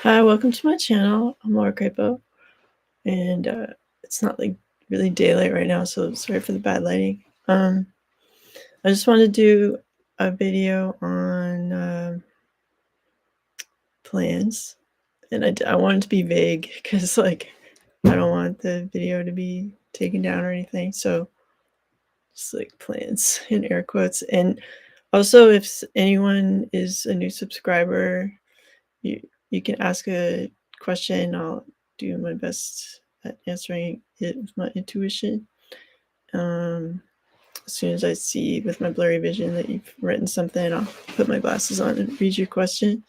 Hi, welcome to my channel. I'm Laura Crapo, and it's not like really daylight right now, so sorry for the bad lighting. I just want to do a video on plans, and I want it to be vague because like I don't want the video to be taken down or anything. So just like plans in air quotes. And also, if anyone is a new subscriber, you you can ask a question. I'll do my best at answering it with my intuition. As soon as I see with my blurry vision that you've written something, I'll put my glasses on and read your question.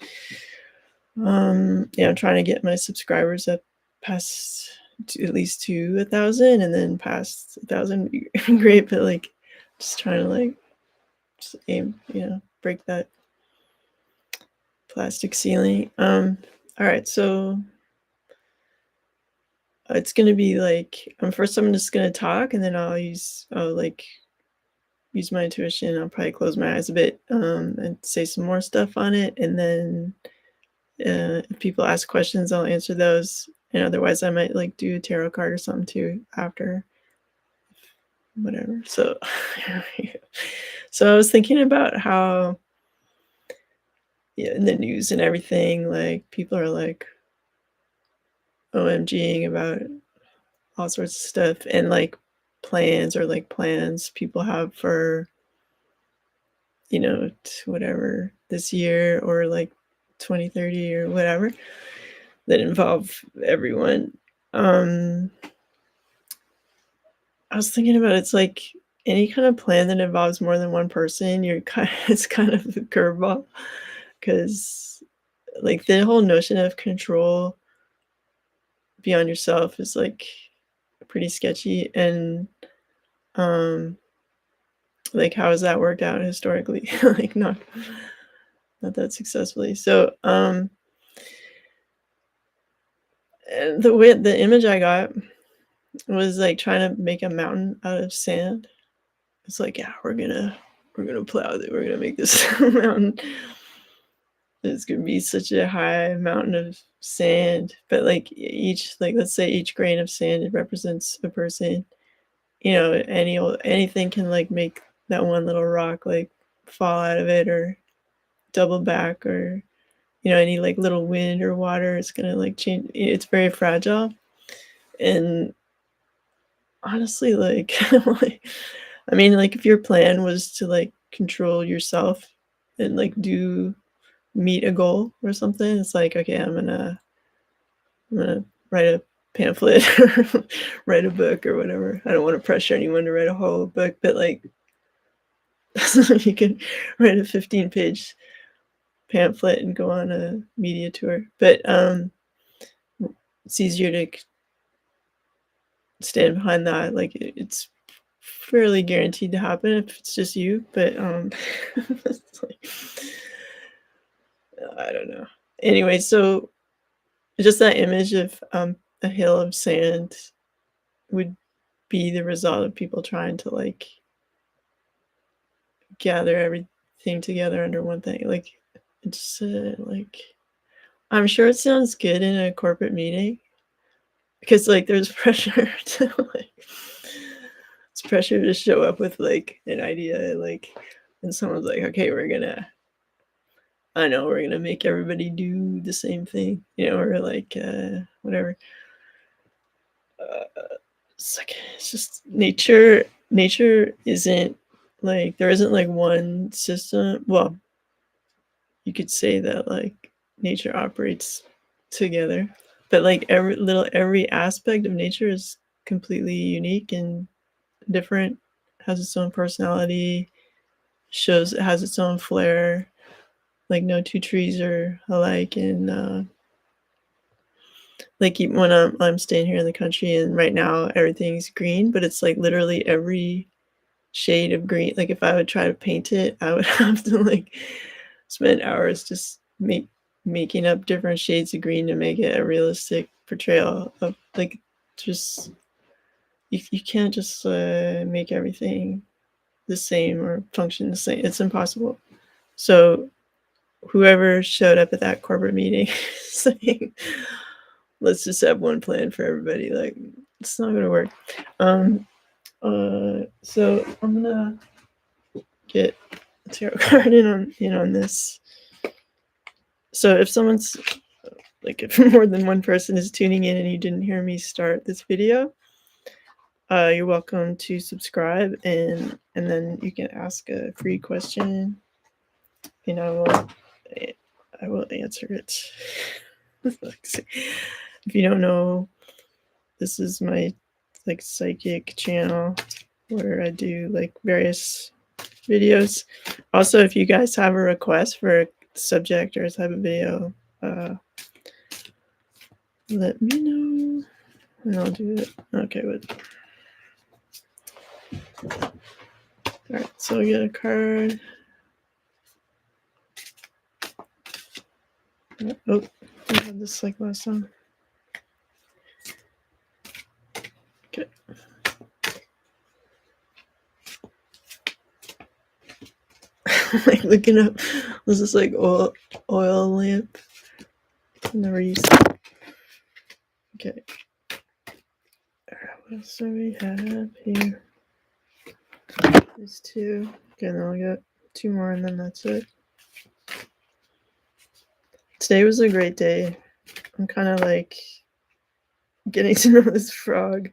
Yeah, I'm trying to get my subscribers up past at least to 1,000, and then past 1,000 would be great. But like, just trying to like just aim, break that plastic ceiling. All right, so it's gonna be like first I'm just gonna talk, and then I'll like use my intuition. I'll probably close my eyes a bit and say some more stuff on it, and then if people ask questions, I'll answer those. And otherwise, I might like do a tarot card or something too after, whatever. So, so I was thinking about how, yeah, in the news and everything, like people are like OMGing about all sorts of stuff, and like plans people have for whatever this year or like 2030 or whatever that involve everyone. I was thinking about it's like any kind of plan that involves more than one person, it's kind of a curveball because like the whole notion of control beyond yourself is like pretty sketchy. And um like how has that worked out historically? Like not that successfully. So the image I got was like trying to make a mountain out of sand. It's like, yeah, we're gonna plow it, we're gonna make this mountain. It's gonna be such a high mountain of sand, but like let's say each grain of sand, it represents a person. Anything can like make that one little rock like fall out of it or double back, or any like little wind or water is gonna like change. It's very fragile. And honestly, like, I mean, like if your plan was to like control yourself and like do meet a goal or something, it's like, okay, I'm gonna write a pamphlet or write a book or whatever. I don't want to pressure anyone to write a whole book, but like you can write a 15-page pamphlet and go on a media tour. But it's easier to stand behind that. Like it's fairly guaranteed to happen if it's just you. But it's like, I don't know. Anyway, so just that image of a hill of sand would be the result of people trying to like gather everything together under one thing. Like it's like, I'm sure it sounds good in a corporate meeting because like there's pressure to like it's pressure to show up with like an idea, like, and someone's like, okay, we're gonna make everybody do the same thing, or like whatever. It's just nature isn't like, there isn't like one system. Well, you could say that like nature operates together, but like every aspect of nature is completely unique and different, has its own personality, shows it has its own flair. Like no two trees are alike. And like even when I'm staying here in the country, and right now everything's green, but it's like literally every shade of green. Like if I would try to paint it, I would have to like spend hours just making up different shades of green to make it a realistic portrayal of like, just you can't just make everything the same or function the same. It's impossible. So whoever showed up at that corporate meeting saying, let's just have one plan for everybody. Like, it's not gonna work. So I'm gonna get a tarot card in on this. So if someone's like, if more than one person is tuning in and you didn't hear me start this video, you're welcome to subscribe, and then you can ask a free question, and I will answer it. If you don't know, this is my like psychic channel where I do like various videos. Also, if you guys have a request for a subject or a type of video, let me know and I'll do it. Okay, wait. All right, so we get a card. Oh, I had this like last time. Okay. Like looking up, was this like oil lamp? Never used it. Okay. What else do we have here? There's two. Okay, then I'll get two more and then that's it. Today was a great day. I'm kind of like getting to know this frog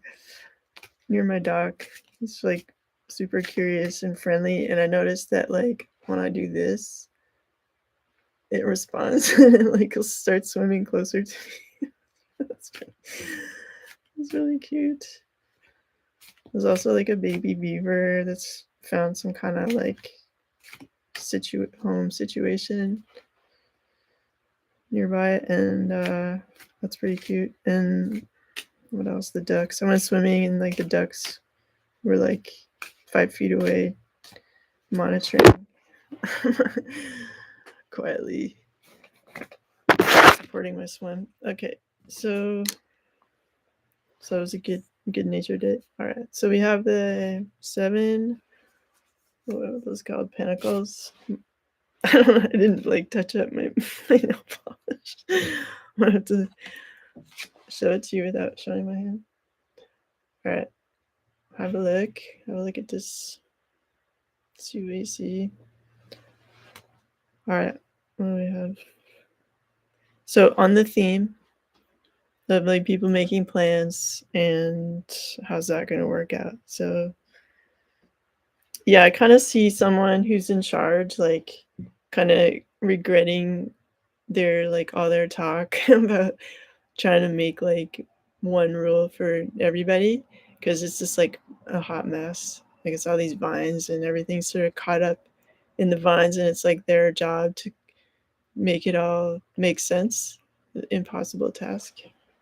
near my dock. He's like super curious and friendly, and I noticed that like when I do this, it responds and it like will start swimming closer to me. That's really cute. There's also like a baby beaver that's found some kind of like home situation nearby, and that's pretty cute. And what else? The ducks. I went swimming, and like the ducks were like 5 feet away, monitoring quietly, supporting my swim. Okay, so it was a good nature day. All right, so we have the 7. What are those called? Pentacles. I don't know. I didn't like touch up my nail polish. I'm gonna have to show it to you without showing my hand. All right, have a look. Have a look at this. See what you see. All right, what do we have? So on the theme of like people making plans and how's that going to work out. So yeah, I kind of see someone who's in charge like kind of regretting their like all their talk about trying to make like one rule for everybody, because it's just like a hot mess. Like it's all these vines and everything's sort of caught up in the vines, and it's like their job to make it all make sense. Impossible task.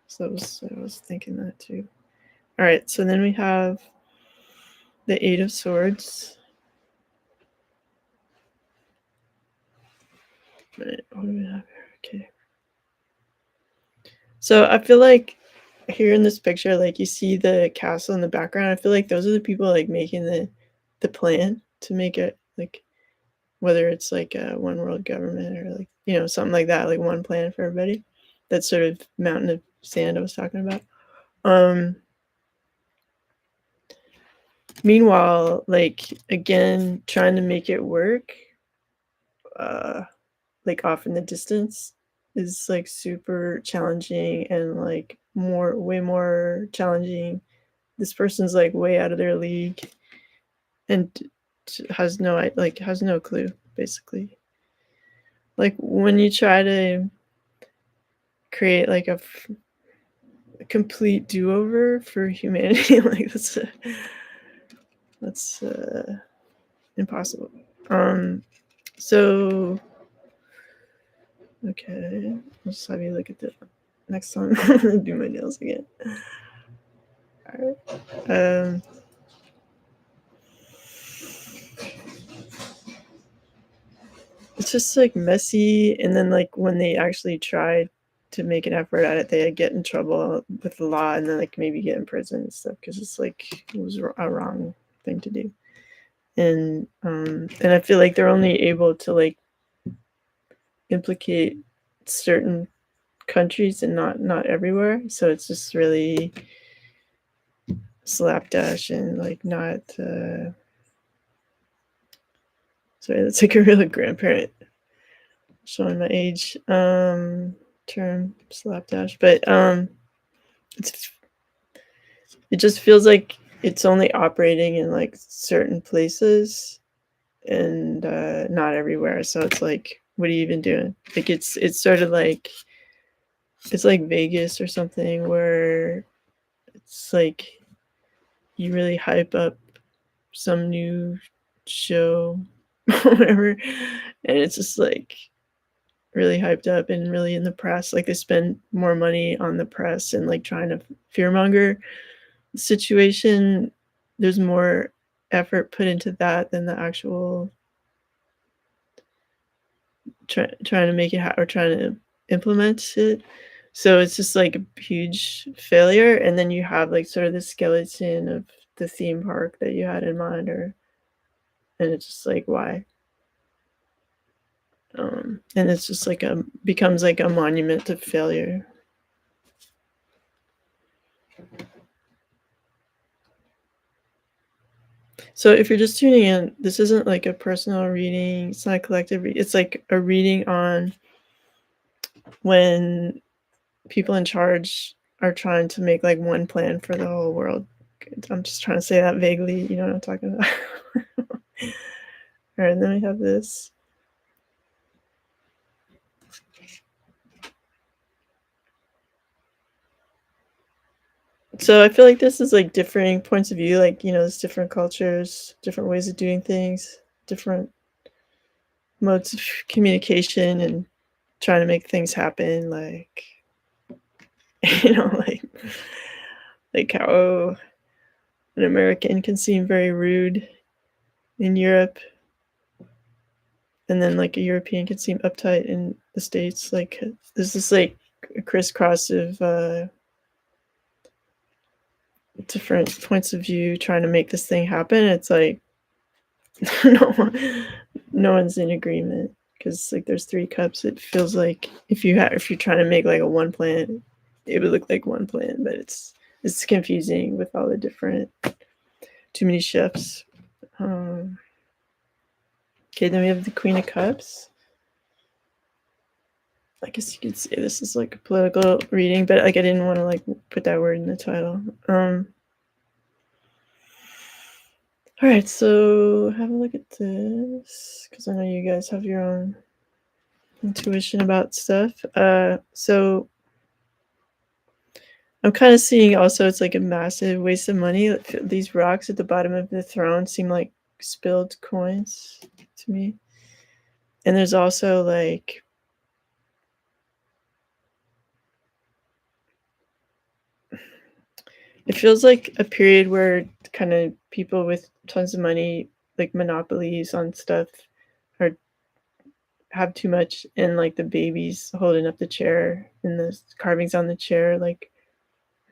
So I was thinking that too. All right, so then we have the 8 of Swords. All right, what do we have here? Okay. So I feel like here in this picture, like you see the castle in the background. I feel like those are the people like making the plan to make it like, whether it's like a one world government or like, you know, something like that, like one plan for everybody. That sort of mountain of sand I was talking about. Meanwhile, like again, trying to make it work, like off in the distance is like super challenging, and like way more challenging. This person's like way out of their league and has no clue, basically. Like when you try to create like a complete do-over for humanity, like that's impossible. So okay, I'll just have you look at the next time. I'm gonna do my nails again. All right. It's just like messy, and then like when they actually try to make an effort at it, they get in trouble with the law, and then like maybe get in prison and stuff, because it's like it was a wrong thing to do. And I feel like they're only able to like implicate certain countries and not everywhere. So it's just really slapdash and like not. Sorry, that's like a real grandparent showing my age. Term slapdash, but it's it just feels like it's only operating in like certain places and not everywhere. So it's like, what are you even doing? Like it's sort of like it's like Vegas or something where it's like you really hype up some new show or whatever, and it's just like really hyped up and really in the press. Like they spend more money on the press and like trying to fearmonger the situation. There's more effort put into that than the actual trying to make it or trying to implement it. So it's just like a huge failure. And then you have like sort of the skeleton of the theme park that you had in mind, or and it's just like why? And it's just like a becomes like a monument to failure. So if you're just tuning in, this isn't like a personal reading. It's not a collective reading. It's like a reading on when people in charge are trying to make like one plan for the whole world. I'm just trying to say that vaguely. You know what I'm talking about? All right, and then we have this. So I feel like this is like differing points of view. Like, you know, there's different cultures, different ways of doing things, different modes of communication and trying to make things happen. Like, you know, like how an American can seem very rude in Europe, and then like a European can seem uptight in the States. Like there's this like a crisscross of different points of view trying to make this thing happen. It's like no, no one's in agreement because like there's three cups. It feels like if you're trying to make like a one plan, it would look like one plan, but it's confusing with all the different too many chefs. Okay, then we have the Queen of Cups. I guess you could say this is like a political reading, but like I didn't want to like put that word in the title. All right, so have a look at this because I know you guys have your own intuition about stuff. So I'm kind of seeing also it's like a massive waste of money. These rocks at the bottom of the throne seem like spilled coins to me. And there's also like it feels like a period where kind of people with tons of money, like monopolies on stuff, are have too much, and like the babies holding up the chair and the carvings on the chair, like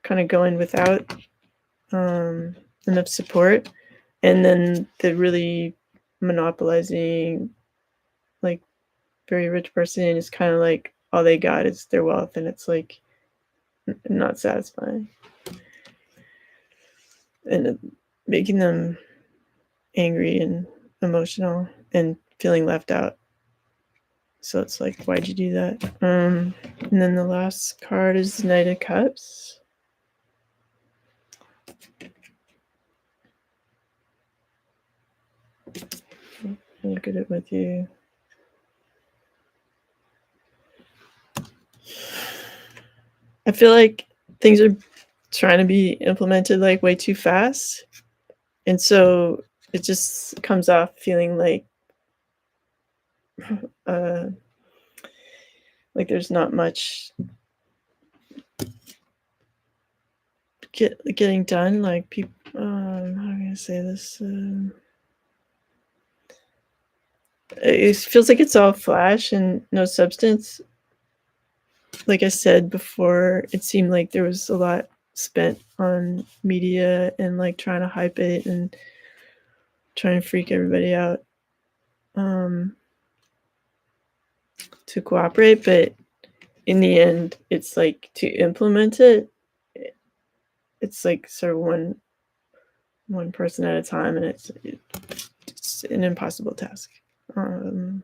kind of going without enough support, and then the really monopolizing, like very rich person is kind of like all they got is their wealth, and it's like not satisfying. And making them angry and emotional and feeling left out. So it's like, why'd you do that? And then the last card is Knight of Cups. I'll look at it with you. I feel like things are trying to be implemented like way too fast. And so it just comes off feeling like there's not much getting done. Like people, how am I gonna say this? It feels like it's all flash and no substance. Like I said before, it seemed like there was a lot spent on media and like trying to hype it and trying to freak everybody out, to to cooperate, but in the end, it's like to implement it, it's like sort of one person at a time, and it's an impossible task. No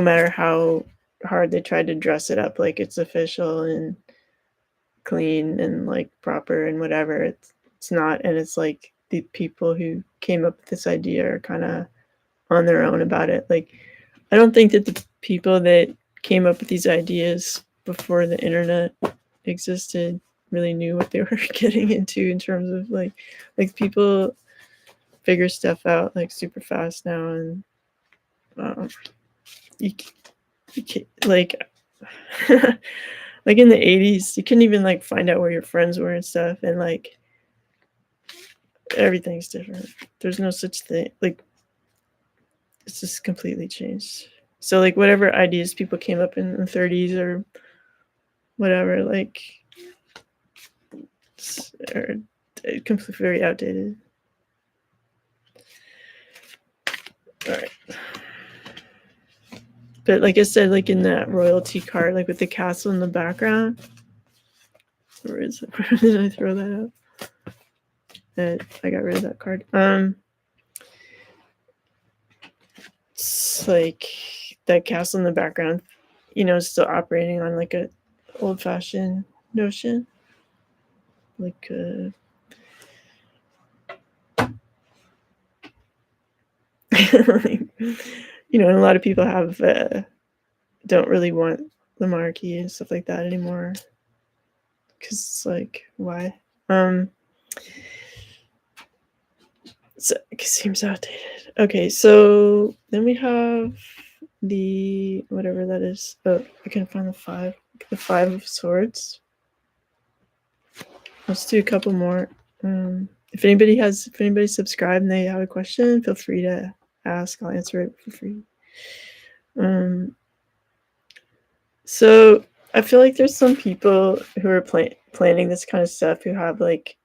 matter how hard they try to dress it up like it's official and clean and like proper and whatever, it's not. And it's like the people who came up with this idea are kind of on their own about it. Like, I don't think that the people that came up with these ideas before the internet existed really knew what they were getting into in terms of like people figure stuff out like super fast now. And you can't, like like in the 80s you couldn't even like find out where your friends were and stuff, and like everything's different. There's no such thing. Like, it's just completely changed. So like whatever ideas people came up in the 30s or whatever, like, are completely very outdated. All right. But like I said, like in that royalty card, like with the castle in the background, where is it? Where did I throw that out? I got rid of that card. It's like that castle in the background, still operating on like a old-fashioned notion, like like, and a lot of people have don't really want the monarchy and stuff like that anymore, because it's like, why? So it seems outdated. Okay, so then we have the whatever that is. Oh, I can find the 5 of swords. Let's do a couple more. If anybody subscribed and they have a question, feel free to ask. I'll answer it for free. So I feel like there's some people who are planning this kind of stuff who have like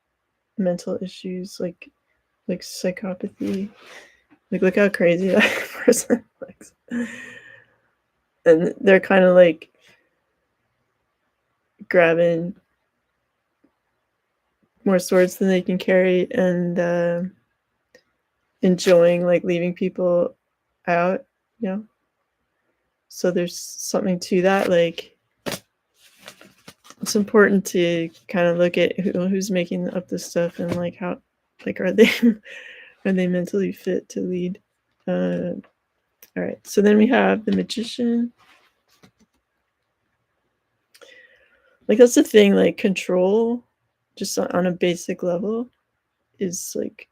mental issues, like psychopathy. Like, look how crazy that person looks. And they're kind of like grabbing more swords than they can carry and enjoying like leaving people out, So there's something to that. Like, it's important to kind of look at who's making up this stuff and like how, like, are they mentally fit to lead? All right, so then we have the magician. Like, that's the thing, like, control just on a basic level is like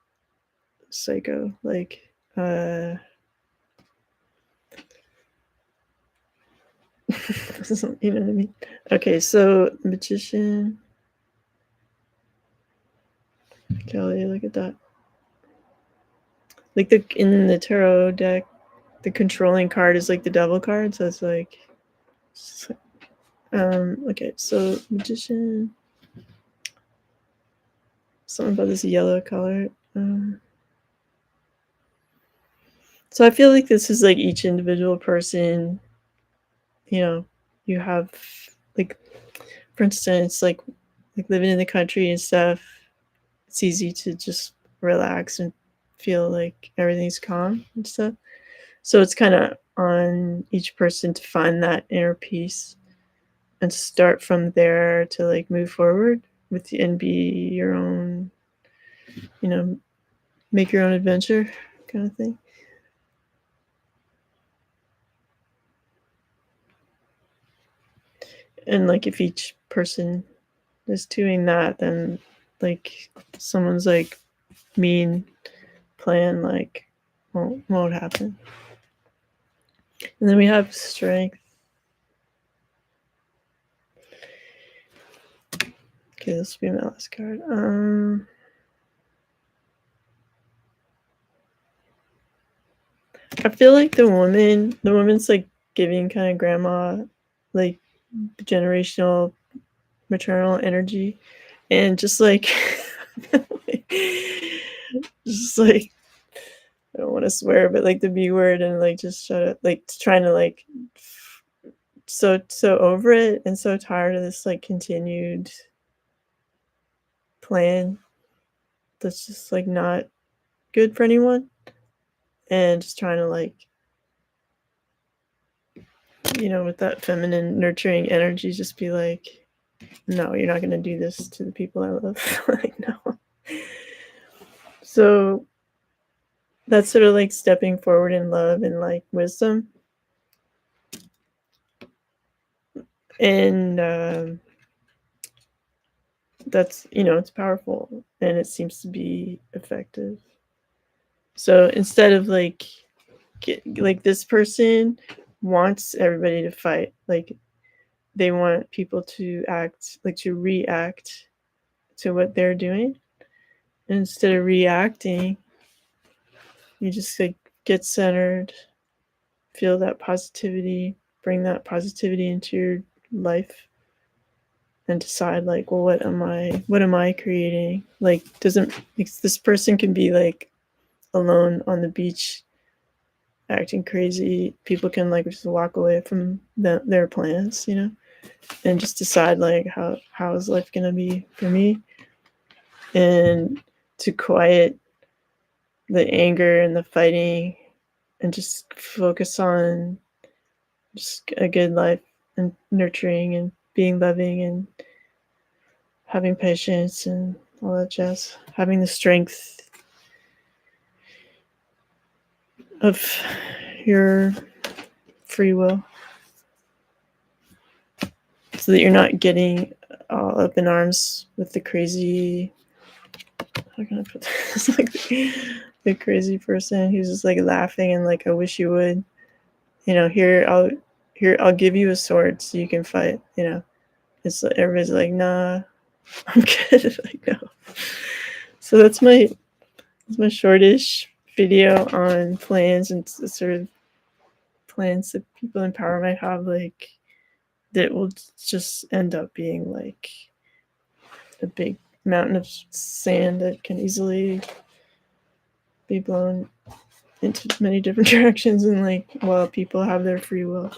psycho. Like, you know what I mean? Okay, so magician. Kelly, look at that. Like, in the tarot deck, the controlling card is like the devil card, so it's like okay, so magician. Something about this yellow color. So I feel like this is like each individual person, you have like, for instance, like living in the country and stuff, it's easy to just relax and feel like everything's calm and stuff. So it's kind of on each person to find that inner peace and start from there to like move forward and be your own, make your own adventure kind of thing. And like, if each person is doing that, then like someone's like mean plan like won't happen. And then we have strength. Okay, this will be my last card. I feel like the woman's like giving kind of grandma like generational maternal energy, and just like just like I don't want to swear, but like the B word and like just shut up, like trying to like so over it and so tired of this like continued plan that's just like not good for anyone, and just trying to like, with that feminine nurturing energy, just be like, no, you're not going to do this to the people I love. Like, no. So that's sort of like stepping forward in love and like wisdom. And that's, it's powerful and it seems to be effective. So instead of like, like this person wants everybody to fight, like they want people to act, like to react to what they're doing. And instead of reacting, you just like get centered, feel that positivity, bring that positivity into your life, and decide like, well, what am I creating? Like, doesn't this person can be like alone on the beach acting crazy. People can like just walk away from their plans, and just decide like, how is life gonna be for me, and to quiet the anger and the fighting and just focus on just a good life and nurturing and being loving and having patience and all that jazz. Having the strength of your free will so that you're not getting all up in arms with the crazy, how can I put this? Like the crazy person who's just like laughing and like, I wish you would, here I'll give you a sword so you can fight, It's like, everybody's like, nah, I'm good. Like, no. So that's my shortish video on plans and sort of plans that people in power might have, like that will just end up being like a big mountain of sand that can easily be blown into many different directions, and like, while people have their free will,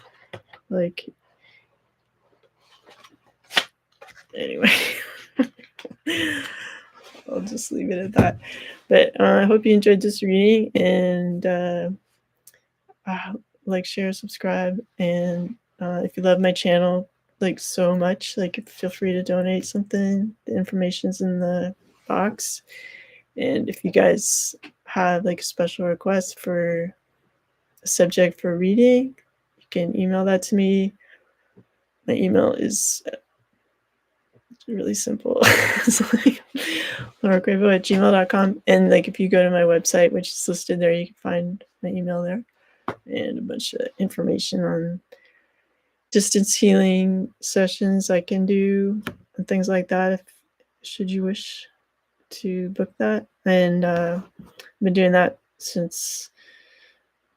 like, anyway. I'll just leave it at that. But I hope you enjoyed this reading, and like, share, subscribe, and if you love my channel like so much, like, feel free to donate something. The information's in the box. And if you guys have like a special request for a subject for reading, you can email that to me. My email is really simple. It's like lauracrapo@gmail.com. And like, if you go to my website, which is listed there, you can find my email there and a bunch of information on distance healing sessions I can do and things like that, if should you wish to book that. And I've been doing that since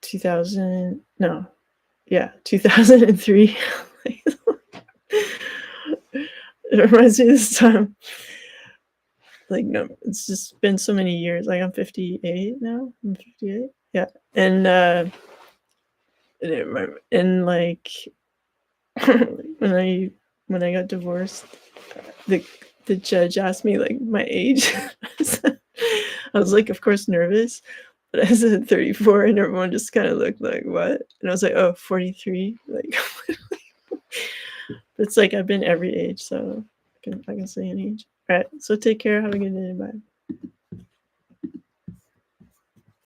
2003. It reminds me of this time. Like, no, it's just been so many years. Like, I'm 58 now. I'm 58. Yeah. And and like, when I got divorced, the judge asked me like my age. I was like, of course, nervous, but I said 34, and everyone just kind of looked like, what? And I was like, oh, 43. Like, it's like I've been every age, so I can say any age. All right, so take care. Have a good day. Bye.